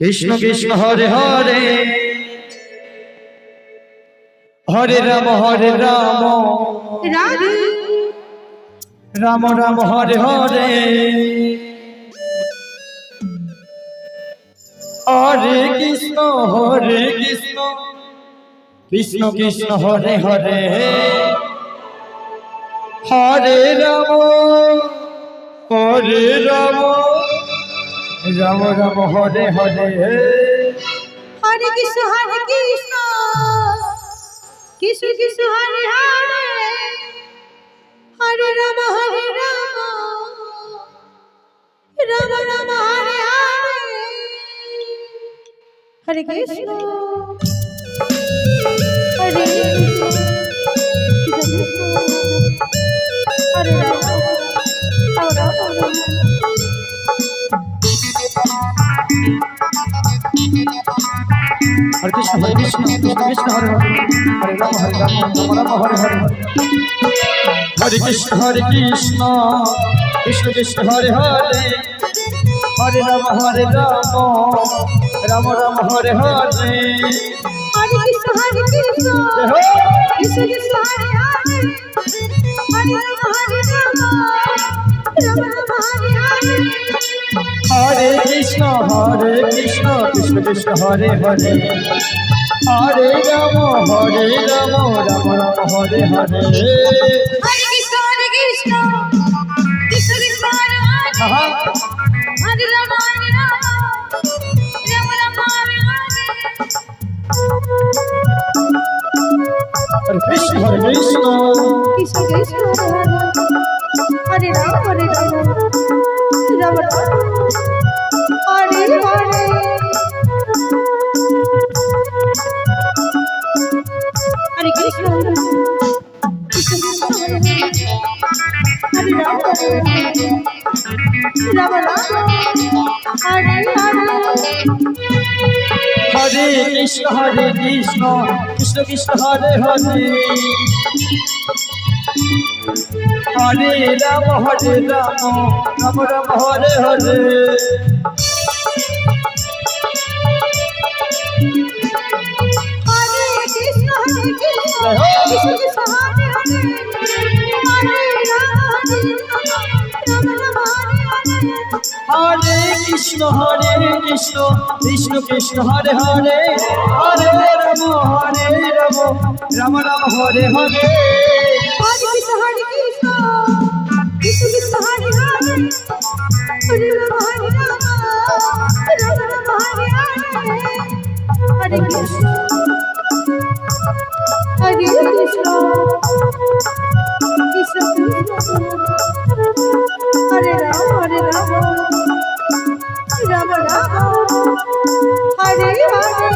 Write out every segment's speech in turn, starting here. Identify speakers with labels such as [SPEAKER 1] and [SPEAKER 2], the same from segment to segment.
[SPEAKER 1] Krishna Krishna Hare Hare Hare Ram
[SPEAKER 2] Radhe
[SPEAKER 1] Ram Ram Hare Hare Hare Krishna Krishna Krishna Hare Hare Hare Ram Ram Ram Hare Hare
[SPEAKER 2] Hare Krishna Krishna Krishna Hare Hare Hare Ram Ram Ram Hare Hare Hare Krishna Hare Hare Ram
[SPEAKER 1] Hare Krishna Krishna Krishna Hare Hare Hare Ram Ram Ram Hare Hare Hare Krishna Krishna Krishna Hare Hare Hare Ram Ram Ram Hare Hare
[SPEAKER 2] Hare Krishna Krishna Krishna Hare Hare Hare Ram Ram Hare Hare
[SPEAKER 1] Hare Krishna Krishna Krishna Hare Hare Hare Ram Ram Ram Hare Hare
[SPEAKER 2] Hare Krishna Krishna Krishna Hare Hare Hare Ram Ram Ram Hare Hare
[SPEAKER 1] Hare Krishna Krishna
[SPEAKER 2] Krishna Hare Ram Ram Ram Hare Hare Hare Krishna Hare Ram Ram Ram Hare Hare
[SPEAKER 1] Hare Krishna Krishna Krishna Hare Hare Hare Ram Ram Ram Hare Hare
[SPEAKER 2] Hare Krishna Krishna Krishna Hare Hare Hare Ram Ram Hare Hare
[SPEAKER 1] Hare Krishna Krishna Krishna Hare Hare Hare Ram Ram Ram Hare Hare
[SPEAKER 2] Hare Krishna Krishna Krishna Hare Hare Hare Ram Ram Ram Hare Hare Hare Krishna Krishna Krishna Hare Ram Ram Ram Hare Hare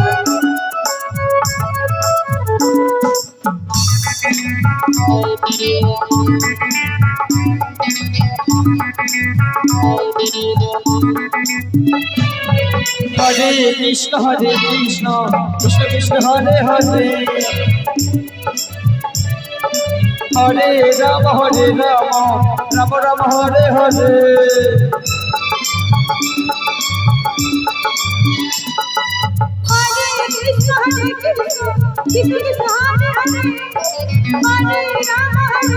[SPEAKER 1] Hare Krishna Krishna Krishna Hare Hare Hare Ram Ram Ram Hare Hare
[SPEAKER 2] Hare Krishna Krishna Krishna Hare Hare Hare Ram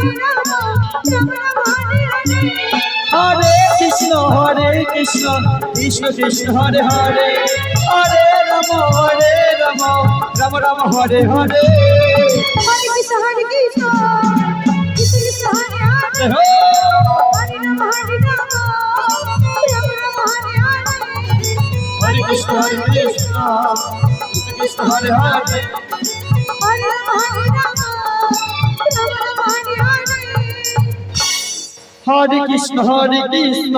[SPEAKER 2] Ram Ram Hare Hare
[SPEAKER 1] Hare Krishna Krishna Krishna Hare Hare Hare Ram Ram Ram Hare Hare
[SPEAKER 2] Hare Krishna Krishna Krishna Hare Hare Hare Ram Ram Hare Hare
[SPEAKER 1] Hare Krishna Krishna Krishna Hare Hare
[SPEAKER 2] Hare Ram Ram Hare Hare
[SPEAKER 1] Hare Krishna Krishna